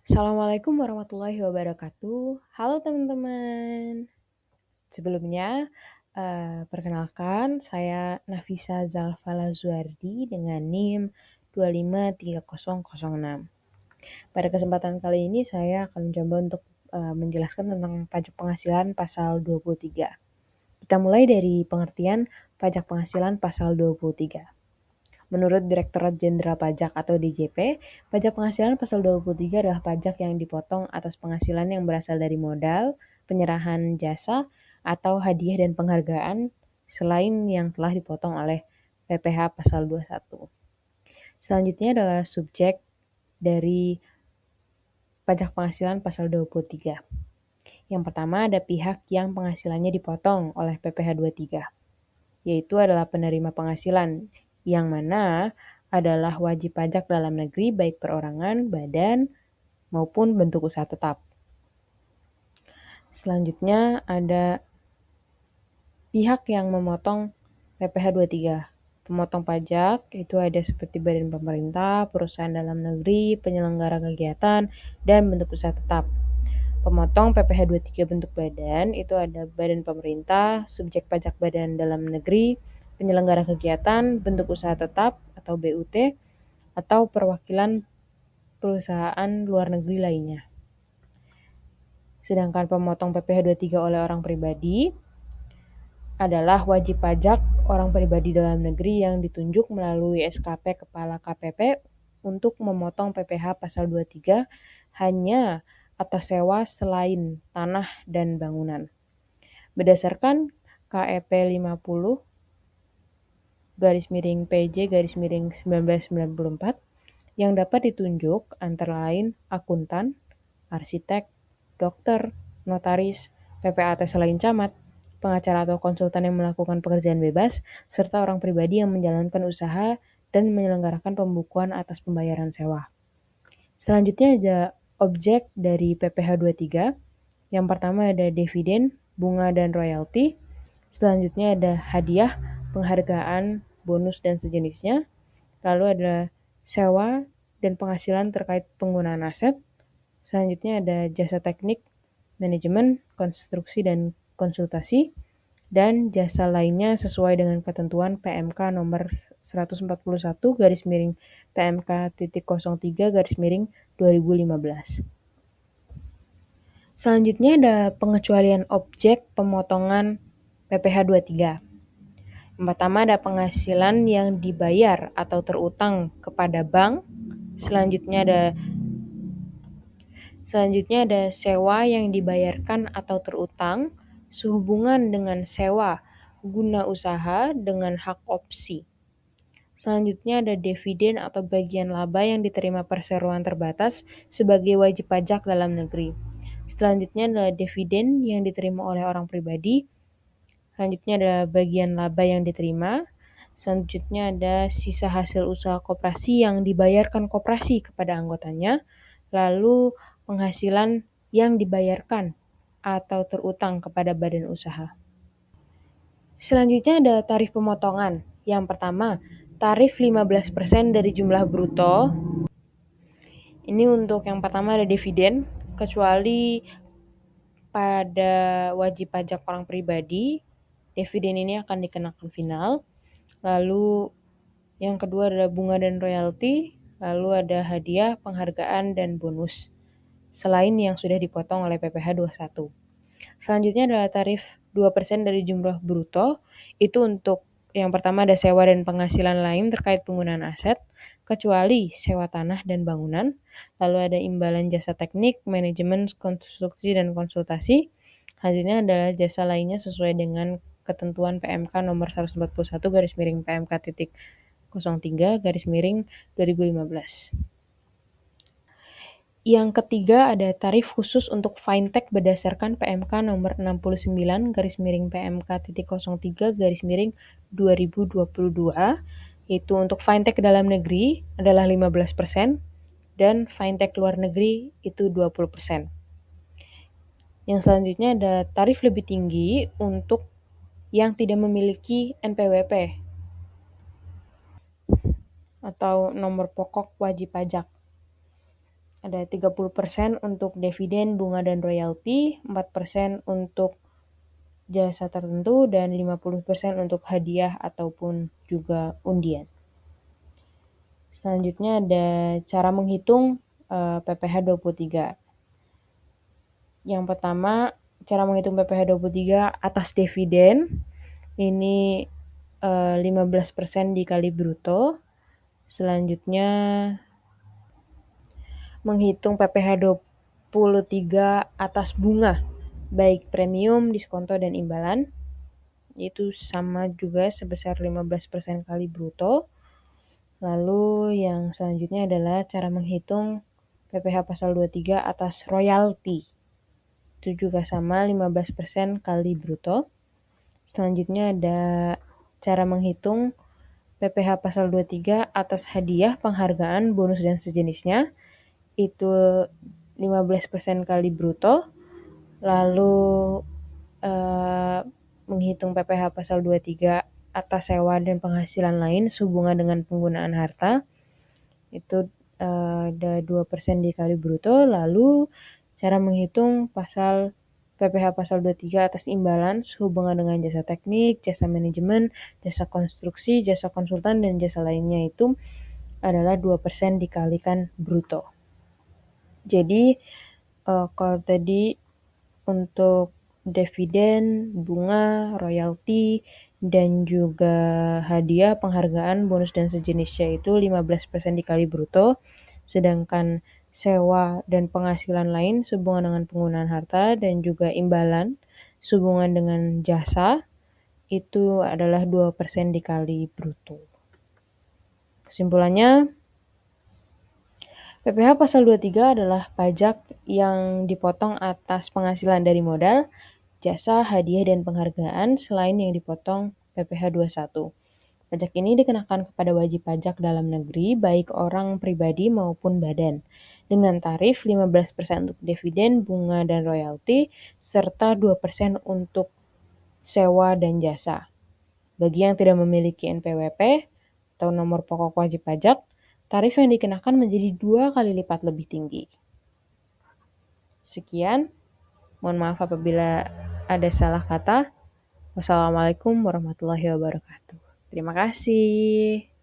Assalamualaikum warahmatullahi wabarakatuh. Halo teman-teman. Sebelumnya, perkenalkan saya Nafisa Zalfala Zuardi dengan NIM 253006. Pada kesempatan kali ini saya akan mencoba untuk menjelaskan tentang pajak penghasilan pasal 23. Kita mulai dari pengertian pajak penghasilan pasal 23. Menurut Direktorat Jenderal Pajak atau DJP, pajak penghasilan pasal 23 adalah pajak yang dipotong atas penghasilan yang berasal dari modal, penyerahan jasa, atau hadiah dan penghargaan selain yang telah dipotong oleh PPh pasal 21. Selanjutnya adalah subjek dari pajak penghasilan pasal 23. Yang pertama ada pihak yang penghasilannya dipotong oleh PPh 23, yaitu adalah penerima penghasilan, yang mana adalah wajib pajak dalam negeri baik perorangan, badan, maupun bentuk usaha tetap. Selanjutnya ada pihak yang memotong PPh 23. Pemotong pajak itu ada seperti badan pemerintah, perusahaan dalam negeri, penyelenggara kegiatan, dan bentuk usaha tetap. Pemotong PPh 23 bentuk badan itu ada badan pemerintah, subjek pajak badan dalam negeri, penyelenggara kegiatan, bentuk usaha tetap atau BUT, atau perwakilan perusahaan luar negeri lainnya. Sedangkan pemotong PPh 23 oleh orang pribadi adalah wajib pajak orang pribadi dalam negeri yang ditunjuk melalui SKP Kepala KPP untuk memotong PPh pasal 23 hanya atas sewa selain tanah dan bangunan. Berdasarkan KEP 50 PJ 1994 yang dapat ditunjuk antara lain akuntan, arsitek, dokter, notaris, PPAT selain camat, pengacara atau konsultan yang melakukan pekerjaan bebas, serta orang pribadi yang menjalankan usaha dan menyelenggarakan pembukuan atas pembayaran sewa. Selanjutnya ada objek dari PPh 23. Yang pertama ada dividen, bunga, dan royalti. Selanjutnya ada hadiah, penghargaan, bonus, dan sejenisnya. Lalu ada sewa dan penghasilan terkait penggunaan aset. Selanjutnya ada jasa teknik, manajemen, konstruksi, dan konsultasi, dan jasa lainnya sesuai dengan ketentuan PMK nomor 141/PMK.03/2015. Selanjutnya ada pengecualian objek pemotongan PPh 23. Yang pertama ada penghasilan yang dibayar atau terutang kepada bank. Selanjutnya ada sewa yang dibayarkan atau terutang sehubungan dengan sewa guna usaha dengan hak opsi. Selanjutnya ada dividen atau bagian laba yang diterima perseroan terbatas sebagai wajib pajak dalam negeri. Selanjutnya adalah dividen yang diterima oleh orang pribadi. Selanjutnya ada bagian laba yang diterima. Selanjutnya ada sisa hasil usaha koperasi yang dibayarkan koperasi kepada anggotanya. Lalu penghasilan yang dibayarkan atau terutang kepada badan usaha. Selanjutnya ada tarif pemotongan. Yang pertama, tarif 15% dari jumlah bruto. Ini untuk yang pertama ada dividen, kecuali pada wajib pajak orang pribadi, dividen ini akan dikenakan final. Lalu yang kedua adalah bunga dan royalti, lalu ada hadiah, penghargaan, dan bonus, selain yang sudah dipotong oleh PPh 21. Selanjutnya adalah tarif 2% dari jumlah bruto, itu untuk yang pertama ada sewa dan penghasilan lain terkait penggunaan aset, kecuali sewa tanah dan bangunan. Lalu ada imbalan jasa teknik, manajemen, konstruksi, dan konsultasi. Selanjutnya adalah jasa lainnya sesuai dengan ketentuan PMK nomor 141/PMK.03/2015. Yang ketiga ada tarif khusus untuk fintech berdasarkan PMK nomor 69/PMK.03/2022, yaitu untuk fintech dalam negeri adalah 15% dan fintech luar negeri itu 20%. Yang selanjutnya ada tarif lebih tinggi untuk yang tidak memiliki NPWP atau nomor pokok wajib pajak. ada 30% untuk dividen, bunga, dan royalti, 4% untuk jasa tertentu, dan 50% untuk hadiah ataupun juga undian. Selanjutnya ada cara menghitung PPh 23. Yang pertama, cara menghitung PPh 23 atas dividen, ini 15% dikali bruto. Selanjutnya, menghitung PPh 23 atas bunga, baik premium, diskonto, dan imbalan. Itu sama juga sebesar 15% kali bruto. Lalu yang selanjutnya adalah cara menghitung PPh pasal 23 atas royalti. Itu juga sama 15% kali bruto. Selanjutnya ada cara menghitung PPh pasal 23 atas hadiah, penghargaan, bonus, dan sejenisnya. Itu 15% kali bruto. Lalu menghitung PPh pasal 23 atas sewa dan penghasilan lain sehubungan dengan penggunaan harta. Itu ada 2% dikali bruto. Lalu cara menghitung PPh pasal 23 atas imbalan sehubungan dengan jasa teknik, jasa manajemen, jasa konstruksi, jasa konsultan, dan jasa lainnya itu adalah 2% dikalikan bruto. Jadi kalau tadi untuk dividen, bunga, royalti, dan juga hadiah, penghargaan, bonus, dan sejenisnya itu 15% dikali bruto. Sedangkan sewa dan penghasilan lain sehubungan dengan penggunaan harta dan juga imbalan sehubungan dengan jasa itu adalah 2% dikali bruto. Kesimpulannya, PPh pasal 23 adalah pajak yang dipotong atas penghasilan dari modal, jasa, hadiah, dan penghargaan selain yang dipotong PPh 21. Pajak ini dikenakan kepada wajib pajak dalam negeri baik orang pribadi maupun badan dengan tarif 15% untuk dividen, bunga, dan royalti serta 2% untuk sewa dan jasa. Bagi yang tidak memiliki NPWP atau nomor pokok wajib pajak, tarif yang dikenakan menjadi 2 kali lipat lebih tinggi. Sekian, mohon maaf apabila ada salah kata. Wassalamualaikum warahmatullahi wabarakatuh. Terima kasih.